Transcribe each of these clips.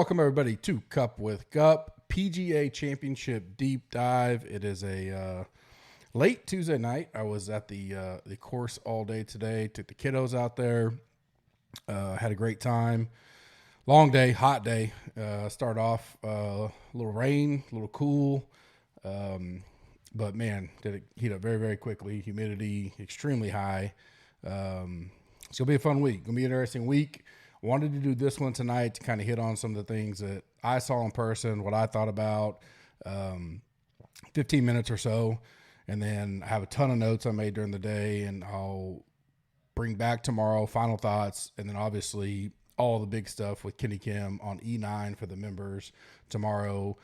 Welcome, everybody, to Cup with Gup, PGA Championship Deep Dive. It is a late Tuesday night. I was at the course all day today, took the kiddos out there, had a great time. Long day, hot day. Start off a little rain, a little cool, but man, did it heat up very, very quickly. Humidity extremely high. It's going to be a fun week. Going to be an interesting week. Wanted to do this one tonight to kind of hit on some of the things that I saw in person, what I thought about, 15 minutes or so. And then I have a ton of notes I made during the day, and I'll bring back tomorrow final thoughts. And then obviously all the big stuff with Kenny Kim on E9 for the members tomorrow,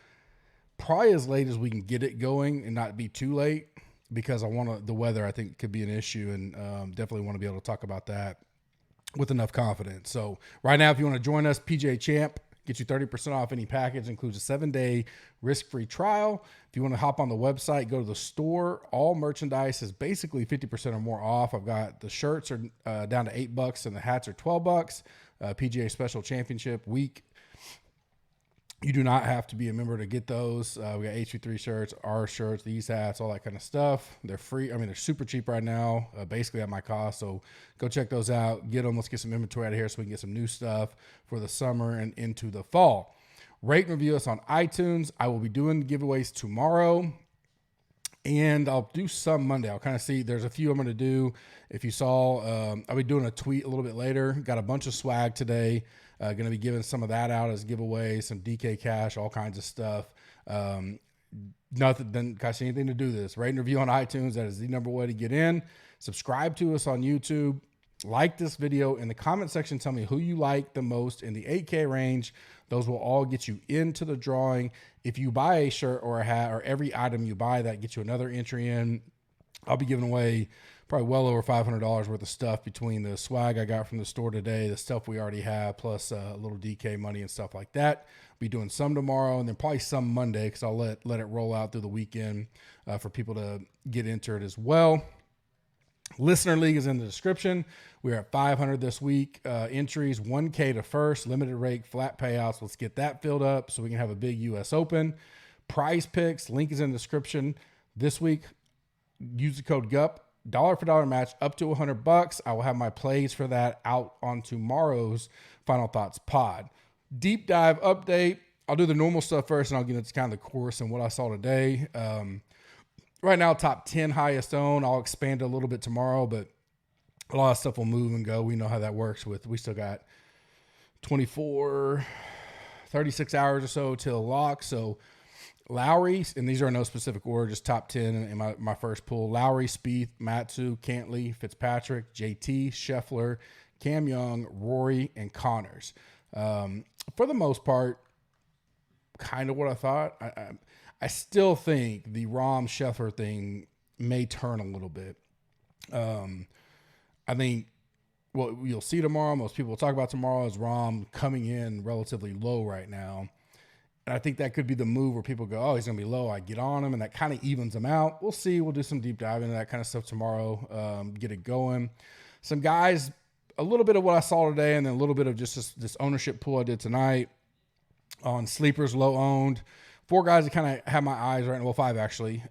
probably as late as we can get it going and not be too late, because the weather I think could be an issue, and definitely want to be able to talk about that with enough confidence. So right now, if you want to join us, PGA Champ, get you 30% off any package, includes a 7-day risk-free trial. If you want to hop on the website, go to the store. All merchandise is basically 50% or more off. I've got the shirts are down to $8 and the hats are $12. PGA Special Championship Week. You do not have to be a member to get those. We got HV3 shirts, our shirts, these hats, all that kind of stuff. They're free. I mean, they're super cheap right now, basically at my cost. So go check those out. Get them. Let's get some inventory out of here so we can get some new stuff for the summer and into the fall. Rate and review us on iTunes. I will be doing giveaways tomorrow, and I'll do some Monday. I'll kind of see. There's a few I'm going to do. If you saw, I'll be doing a tweet a little bit later. Got a bunch of swag today. Going to be giving some of that out as giveaways, some DK cash, all kinds of stuff. Nothing doesn't cost you anything to do this. Rate and review on iTunes. That is the number way to get in. Subscribe to us on YouTube. Like this video in the comment section. Tell me who you like the most in the 8K range. Those will all get you into the drawing. If you buy a shirt or a hat, or every item you buy, that gets you another entry in. I'll be giving away probably well over $500 worth of stuff between the swag I got from the store today, the stuff we already have, plus a little DK money and stuff like that. Be doing some tomorrow, and then probably some Monday, because I'll let it roll out through the weekend for people to get entered as well. Listener League is in the description. We're at 500 this week. Entries, 1K to first, limited rate, flat payouts. Let's get that filled up so we can have a big U.S. Open. Prize picks, link is in the description. This week, use the code GUP. Dollar for dollar match up to $100. I will have my plays for that out on tomorrow's Final Thoughts pod. Deep dive update. I'll do the normal stuff first, and I'll get into kind of the course and what I saw today. Right now, top 10 highest owned. I'll expand a little bit tomorrow, but a lot of stuff will move and go. We know how that works. We still got 36 hours or so till lock. So Lowry, and these are in no specific order, just top 10 in my first pool. Lowry, Spieth, Matsu, Cantley, Fitzpatrick, JT, Scheffler, Cam Young, Rory, and Connors. For the most part, kind of what I thought. I still think the Rahm Scheffler thing may turn a little bit. I think what you'll see tomorrow, most people will talk about tomorrow, is Rahm coming in relatively low right now. And I think that could be the move where people go, oh, he's going to be low. I get on him, and that kind of evens them out. We'll see. We'll do some deep dive into that kind of stuff tomorrow, get it going. Some guys, a little bit of what I saw today, and then a little bit of just this ownership pool I did tonight on sleepers, low owned. 4 guys that kind of have my eyes right now. Well, 5 actually.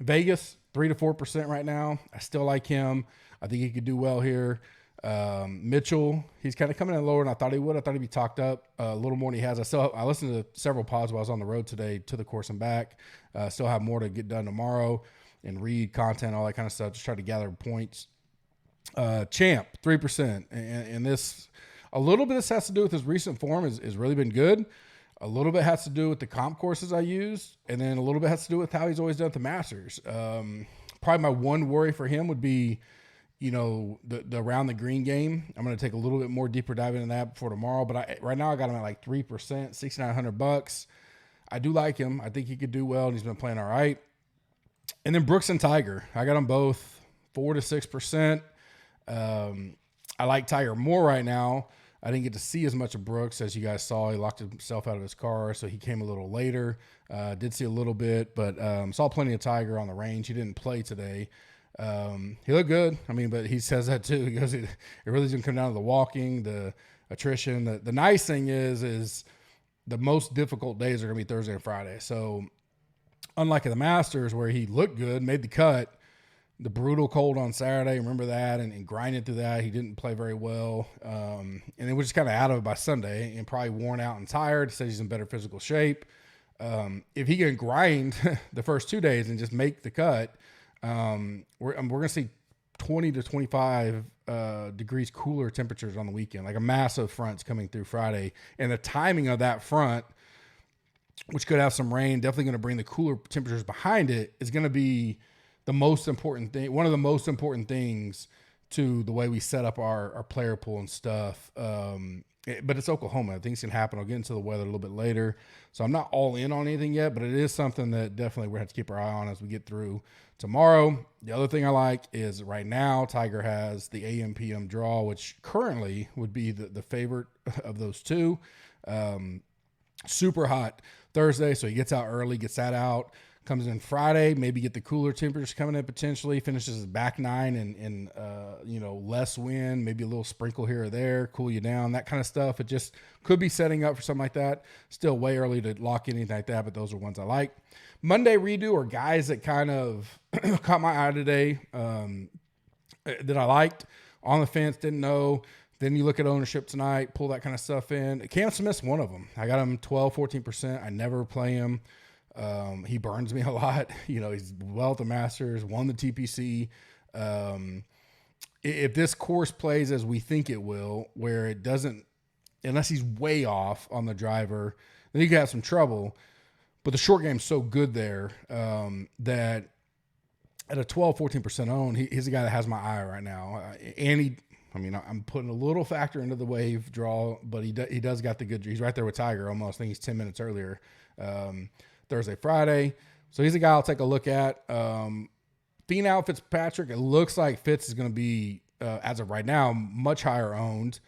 Vegas, 3 to 4% right now. I still like him. I think he could do well here. Mitchell, he's kind of coming in lower than I thought he would. I thought he'd be talked up a little more than he has. I listened to several pods while I was on the road today to the course and back. Still have more to get done tomorrow and read content, all that kind of stuff. Just try to gather points. Champ, 3%. And this, a little bit of this has to do with his recent form has really been good. A little bit has to do with the comp courses I use. And then a little bit has to do with how he's always done at the Masters. Probably my one worry for him would be, the around the green game. I'm going to take a little bit more deeper dive into that before tomorrow. But right now I got him at like 3%, $6,900. I do like him. I think he could do well, and he's been playing all right. And then Brooks and Tiger. I got them both 4 to 6%. I like Tiger more right now. I didn't get to see as much of Brooks as you guys saw. He locked himself out of his car, so he came a little later. Did see a little bit, but saw plenty of Tiger on the range. He didn't play today. He looked good. I mean, but he says that too. He goes, it really doesn't come down to the walking, the attrition. The nice thing is the most difficult days are going to be Thursday and Friday. So unlike the Masters where he looked good, made the cut, the brutal cold on Saturday, remember that, and grinded through that. He didn't play very well. And then was just kind of out of it by Sunday and probably worn out and tired. He says he's in better physical shape. If he can grind the first 2 days and just make the cut, we're going to see 20 to 25 degrees cooler temperatures on the weekend, like a massive front's coming through Friday. And the timing of that front, which could have some rain, definitely going to bring the cooler temperatures behind it, is going to be the most important thing, one of the most important things to the way we set up our player pool and stuff. But it's Oklahoma. Things can happen. I'll get into the weather a little bit later. So I'm not all in on anything yet, but it is something that definitely we're going to have to keep our eye on as we get through tomorrow. The other thing I like is right now Tiger has the AM PM draw, which currently would be the favorite of those two. Super hot Thursday, so he gets out early, gets that out. Comes in Friday, maybe get the cooler temperatures coming in potentially, finishes his back nine and less wind, maybe a little sprinkle here or there, cool you down, that kind of stuff. It just could be setting up for something like that. Still way early to lock anything like that, but those are ones I like. Monday redo are guys that kind of caught my eye today that I liked. On the fence, didn't know. Then you look at ownership tonight, pull that kind of stuff in. Cam Smith's one of them. I got him 12, 14%. I never play him. He burns me a lot. He's well at the Masters, won the TPC. If this course plays as we think it will, where it doesn't, unless he's way off on the driver, then you can have some trouble. But the short game's so good there that at a 12, 14% own, he's a guy that has my eye right now. I'm putting a little factor into the wave draw, but he does got the good. He's right there with Tiger almost. I think he's 10 minutes earlier. Thursday, Friday. So he's a guy I'll take a look at. Finau Fitzpatrick, it looks like Fitz is going to be, as of right now, much higher owned.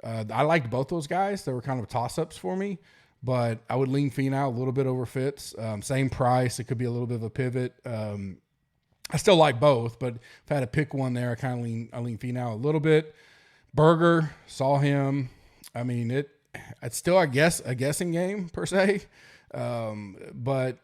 I liked both those guys. They were kind of toss-ups for me, but I would lean Finau a little bit over Fitz. Same price. It could be a little bit of a pivot. I still like both, but if I had to pick one there, I lean Finau a little bit. Berger, saw him. I mean, it's still, I guess, a guessing game per se. But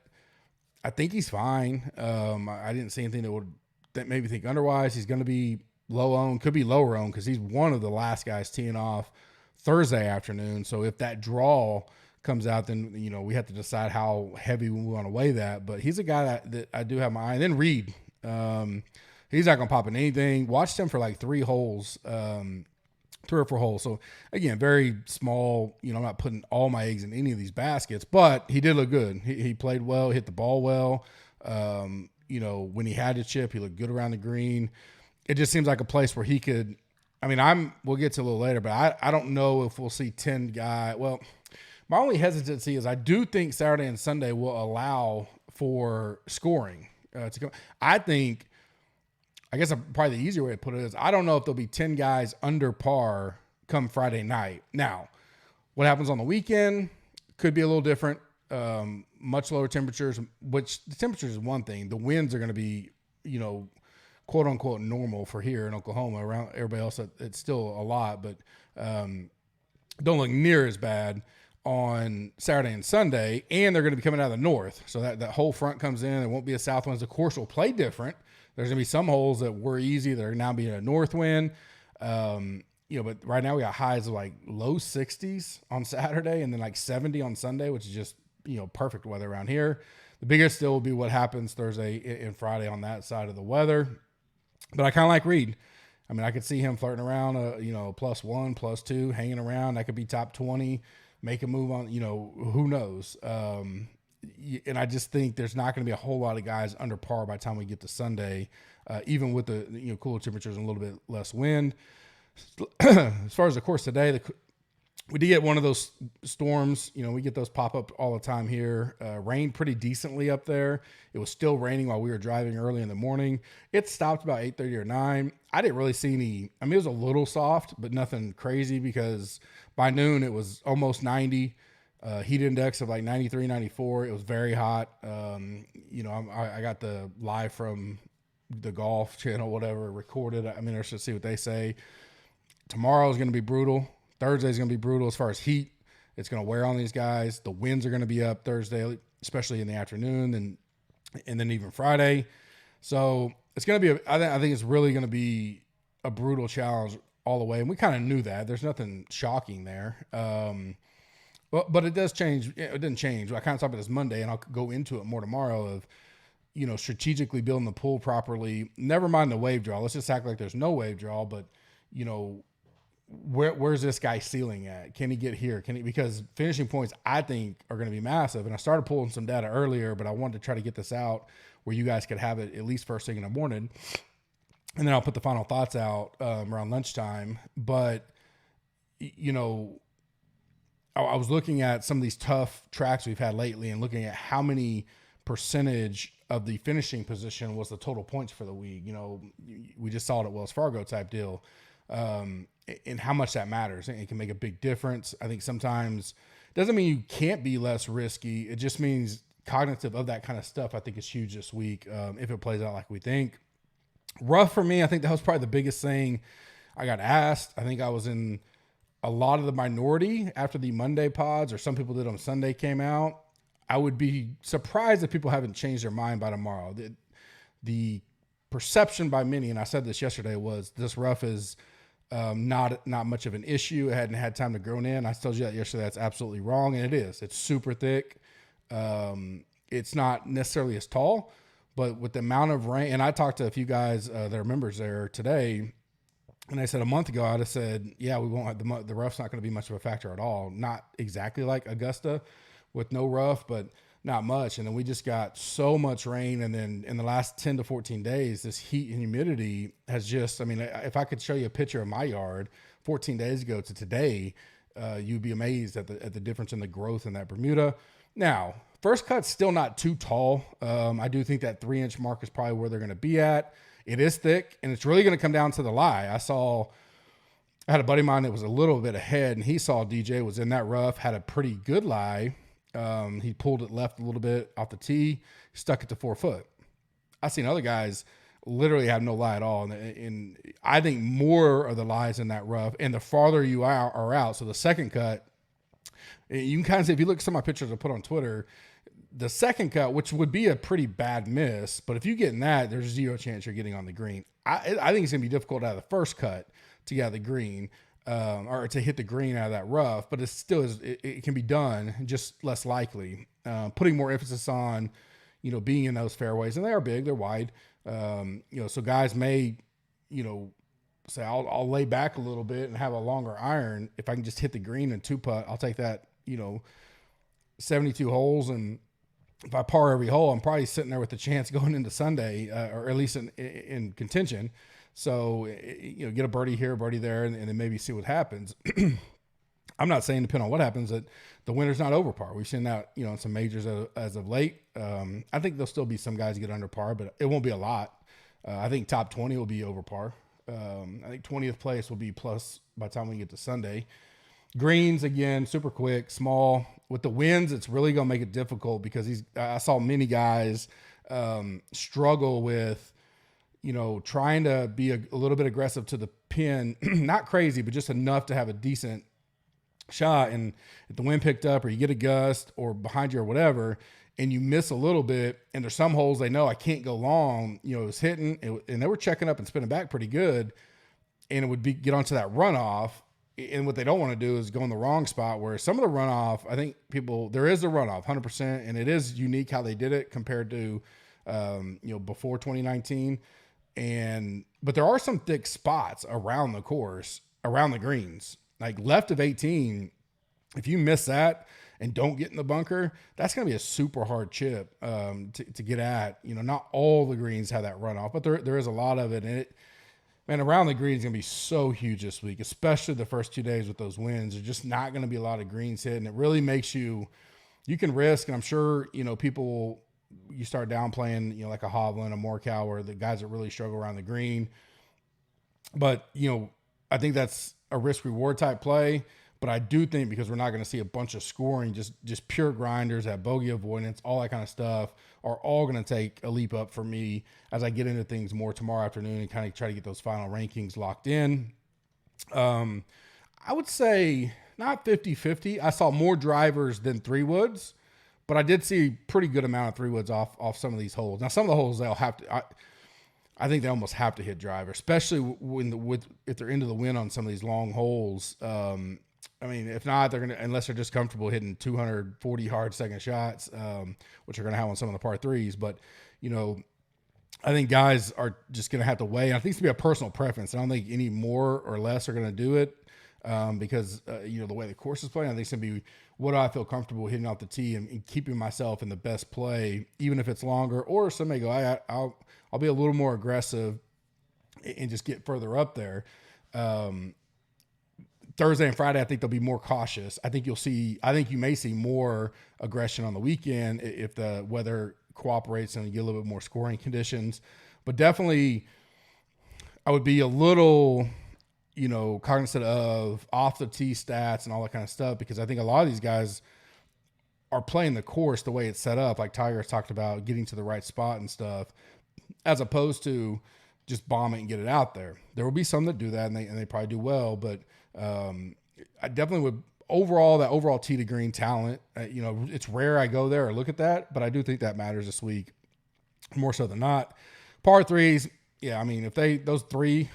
I think he's fine. I didn't see anything that made me think otherwise. He's going to be low owned, could be lower owned because he's one of the last guys teeing off Thursday afternoon. So if that draw comes out, then, we have to decide how heavy we want to weigh that. But he's a guy that I do have my eye. And then Reed, he's not going to pop in anything. Watched him for like 3 holes, 3 or 4 holes. So again, very small, I'm not putting all my eggs in any of these baskets, but he did look good. He played well, hit the ball well. When he had to chip, he looked good around the green. It just seems like a place where he could, we'll get to a little later, but I don't know if we'll see 10 guys. Well, my only hesitancy is I do think Saturday and Sunday will allow for scoring to go. I guess probably the easier way to put it is I don't know if there'll be 10 guys under par come Friday night. Now, what happens on the weekend could be a little different. Much lower temperatures, which the temperatures is one thing. The winds are going to be, quote unquote normal for here in Oklahoma. Around everybody else, it's still a lot, but don't look near as bad on Saturday and Sunday. And they're going to be coming out of the north. So that whole front comes in. It won't be a south wind. The course will play different. There's going to be some holes that were easy that are now being a north wind. But right now we got highs of like low 60s on Saturday and then like 70 on Sunday, which is just, perfect weather around here. The biggest still will be what happens Thursday and Friday on that side of the weather. But I kind of like Reed. I could see him flirting around, +1, +2, hanging around. That could be top 20, make a move on, who knows? And I just think there's not going to be a whole lot of guys under par by the time we get to Sunday, even with the cooler temperatures and a little bit less wind. As far as the course today, we did get one of those storms. We get those pop up all the time here. Rained pretty decently up there. It was still raining while we were driving early in the morning. It stopped about 8:30 or 9. I didn't really see any. It was a little soft, but nothing crazy because by noon it was almost 90. Heat index of like 93, 94. It was very hot. I got the live from the golf channel, whatever, recorded. I'm interested to see what they say. Tomorrow is going to be brutal. Thursday is going to be brutal as far as heat. It's going to wear on these guys. The winds are going to be up Thursday, especially in the afternoon, and then even Friday. So it's going to be, I think it's really going to be a brutal challenge all the way. And we kind of knew that. There's nothing shocking there. But it does change. It didn't change. I kind of talked about this Monday, and I'll go into it more tomorrow of, strategically building the pool properly. Never mind the wave draw. Let's just act like there's no wave draw, but, where's this guy ceiling at? Can he get here? Because finishing points, I think, are going to be massive. And I started pulling some data earlier, but I wanted to try to get this out where you guys could have it at least first thing in the morning. And then I'll put the final thoughts out around lunchtime. But, I was looking at some of these tough tracks we've had lately and looking at how many percentage of the finishing position was the total points for the week. We just saw it at Wells Fargo type deal. And how much that matters. It can make a big difference. I think sometimes it doesn't mean you can't be less risky. It just means cognitive of that kind of stuff, I think, is huge this week if it plays out like we think. Rough for me, I think that was probably the biggest thing I got asked. I think I was in a lot of the minority after the Monday pods, or some people did on Sunday came out. I would be surprised if people haven't changed their mind by tomorrow. The perception by many, and I said this yesterday, was this rough is not much of an issue. It hadn't had time to grow in. I told you that yesterday. That's absolutely wrong, and it is. It's super thick. It's not necessarily as tall, but with the amount of rain, and I talked to a few guys that are members there today, and I said a month ago, I'd have said, yeah, we won't have the rough's not going to be much of a factor at all. Not exactly like Augusta with no rough, but not much. And then we just got so much rain. And then in the last 10 to 14 days, this heat and humidity has just, if I could show you a picture of my yard 14 days ago to today, you'd be amazed at the difference in the growth in that Bermuda. Now, first cut's still not too tall. I do think that 3-inch mark is probably where they're going to be at. It is thick, and it's really going to come down to the lie. I had a buddy of mine that was a little bit ahead, and he saw DJ was in that rough, had a pretty good lie. He pulled it left a little bit off the tee, stuck it to 4 foot. I've seen other guys literally have no lie at all. And I think more of the lies in that rough, and the farther you are out. So the second cut, you can kind of see, if you look at some of my pictures I put on Twitter, the second cut, which would be a pretty bad miss, but if you get in that, there's zero chance you're getting on the green. I think it's going to be difficult out of the first cut to get out of the green. Or to hit the green out of that rough, but it can be done, just less likely. Putting more emphasis on, being in those fairways, and they are big, they're wide. So guys may, say I'll lay back a little bit and have a longer iron. If I can just hit the green and 2-putt, I'll take that, 72 holes. And if I par every hole, I'm probably sitting there with a chance going into Sunday, or at least in contention. So, get a birdie here, a birdie there, and then maybe see what happens. I'm not saying, depending on what happens, that the winner's not over par. We've seen that, in some majors as of late. I think there'll still be some guys get under par, but it won't be a lot. I think top 20 will be over par. I think 20th place will be plus by the time we get to Sunday. Greens, again, super quick, small. With the winds, it's really going to make it difficult because I saw many guys struggle with, trying to be a little bit aggressive to the pin, not crazy, but just enough to have a decent shot. And if the wind picked up, or you get a gust or behind you or whatever, and you miss a little bit, and there's some holes they know I can't go long, it was hitting, and they were checking up and spinning back pretty good, and it would get onto that runoff. And what they don't want to do is go in the wrong spot, where some of the runoff, I think there is a runoff 100%, and it is unique how they did it compared to, before 2019. But there are some thick spots around the course, around the greens, like left of 18. If you miss that and don't get in the bunker, that's going to be a super hard chip to get at. Not all the greens have that runoff, but there is a lot of it. And around the greens is going to be so huge this week, especially the first 2 days with those winds. There's just not going to be a lot of greens hit, and it really makes you can risk. And I'm sure people. You start downplaying, like a Hovland, a Morikawa, or the guys that really struggle around the green. But, I think that's a risk-reward type play. But I do think, because we're not going to see a bunch of scoring, just pure grinders, that bogey avoidance, all that kind of stuff, are all going to take a leap up for me as I get into things more tomorrow afternoon and kind of try to get those final rankings locked in. I would say, not 50-50. I saw more drivers than 3-woods, but I did see pretty good amount of 3-woods off some of these holes. Now, some of the holes they'll have to. I think they almost have to hit driver, especially if they're into the wind on some of these long holes. I mean, if not, they're gonna, unless they're just comfortable hitting 240 hard second shots, which are gonna have on some of the par threes. But I think guys are just gonna have to weigh. And I think it's gonna be a personal preference. I don't think any more or less are gonna do it because the way the course is playing. I think it's gonna be what do I feel comfortable hitting off the tee and keeping myself in the best play, even if it's longer. Or some may go, I'll be a little more aggressive and just get further up there. Thursday and Friday, I think they'll be more cautious. I think you may see more aggression on the weekend if the weather cooperates and you get a little bit more scoring conditions. But definitely, I would be a little, cognizant of off the tee stats and all that kind of stuff, because I think a lot of these guys are playing the course the way it's set up, like Tiger has talked about, getting to the right spot and stuff, as opposed to just bomb it and get it out there. There will be some that do that, and they probably do well, but I definitely would that overall tee to green talent. It's rare I go there or look at that, but I do think that matters this week more so than not. Par threes, yeah. I mean, if they play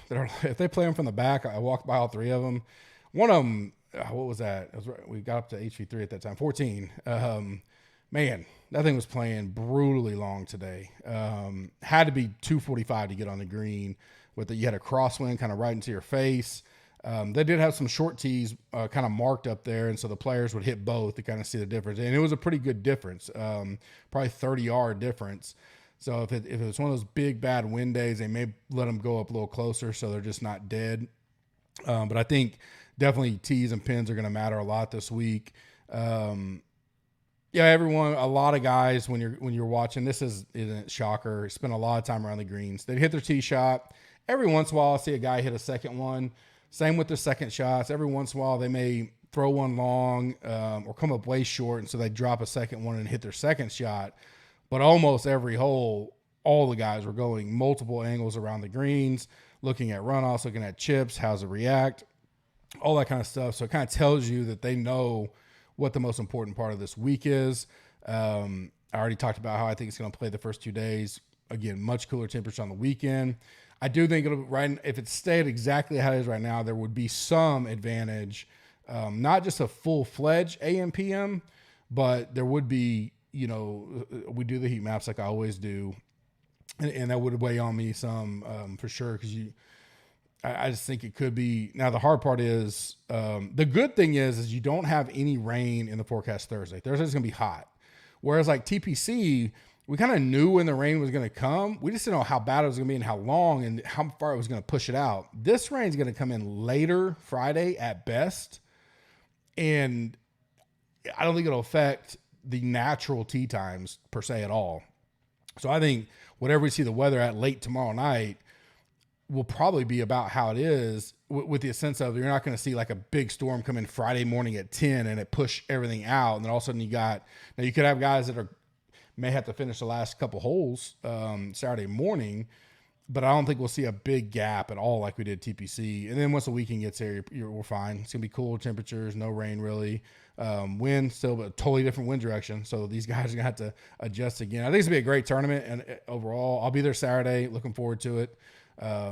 them from the back, I walked by all 3 of them. One of them, what was that? We got up to HV3 at that time, 14. Man, that thing was playing brutally long today. Had to be 245 to get on the green. You had a crosswind kind of right into your face. They did have some short tees kind of marked up there, and so the players would hit both to kind of see the difference. And it was a pretty good difference, probably 30-yard difference. So if it was one of those big, bad wind days, they may let them go up a little closer so they're just not dead. But I think definitely tees and pins are going to matter a lot this week. A lot of guys, when you're watching, isn't a shocker, spend a lot of time around the greens. They hit their tee shot. Every once in a while, I'll see a guy hit a second one. Same with their second shots. Every once in a while, they may throw one long or come up way short, and so they drop a second one and hit their second shot. But almost every hole, all the guys were going multiple angles around the greens, looking at runoffs, looking at chips, how's it react, all that kind of stuff. So it kind of tells you that they know what the most important part of this week is. I already talked about how I think it's going to play the first 2 days. Again, much cooler temperature on the weekend. I do think if it stayed exactly how it is right now, there would be some advantage, not just a full-fledged AM PM, but there would be, we do the heat maps like I always do, and that would weigh on me some for sure, because I just think it could be. Now, the hard part is, the good thing is you don't have any rain in the forecast Thursday. Thursday's going to be hot. Whereas like TPC, we kind of knew when the rain was going to come. We just didn't know how bad it was going to be and how long and how far it was going to push it out. This rain's going to come in later Friday at best. And I don't think it'll affect the natural tee times per se at all. So I think whatever we see the weather at late tomorrow night will probably be about how it is, with the sense of you're not going to see like a big storm come in Friday morning at 10 and it push everything out. And then all of a sudden you could have guys that may have to finish the last couple holes Saturday morning, but I don't think we'll see a big gap at all like we did TPC. And then once the weekend gets here, we're fine. It's going to be cool temperatures, no rain really. Wind still, but a totally different wind direction. So these guys are going to have to adjust again. I think it's going to be a great tournament, and overall, I'll be there Saturday. Looking forward to it. I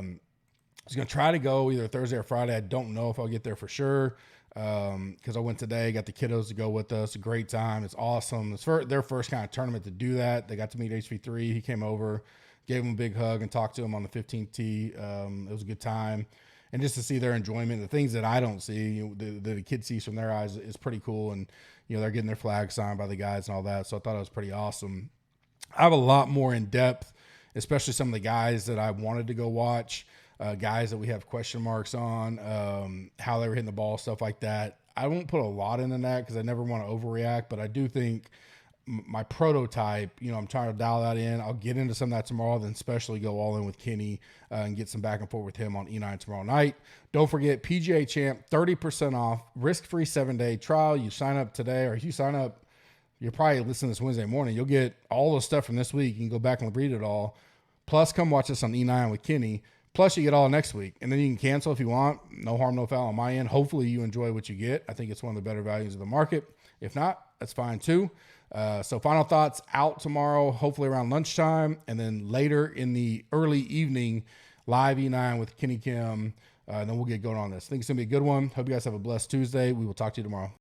was going to try to go either Thursday or Friday. I don't know if I'll get there for sure. Because I went today, got the kiddos to go with us. A great time. It's awesome. It's their first kind of tournament to do that. They got to meet HV3. He came over, gave him a big hug, and talked to him on the 15th tee. It was a good time. And just to see their enjoyment, the things that I don't see, the kid sees from their eyes is pretty cool. And, they're getting their flag signed by the guys and all that. So I thought it was pretty awesome. I have a lot more in depth, especially some of the guys that I wanted to go watch. Guys that we have question marks on, how they were hitting the ball, stuff like that. I won't put a lot into that because I never want to overreact, but I do think my prototype, I'm trying to dial that in. I'll get into some of that tomorrow, then especially go all in with Kenny and get some back and forth with him on E9 tomorrow night. Don't forget, PGA Champ, 30% off, risk-free 7-day trial. You sign up today, or if you sign up, you're probably listening this Wednesday morning. You'll get all the stuff from this week. You can go back and read it all. Plus, come watch us on E9 with Kenny. Plus, you get all next week, and then you can cancel if you want. No harm, no foul on my end. Hopefully, you enjoy what you get. I think it's one of the better values of the market. If not, that's fine too. So final thoughts out tomorrow, hopefully around lunchtime, and then later in the early evening, live E9 with Kenny Kim. And then we'll get going on this. I think it's going to be a good one. Hope you guys have a blessed Tuesday. We will talk to you tomorrow.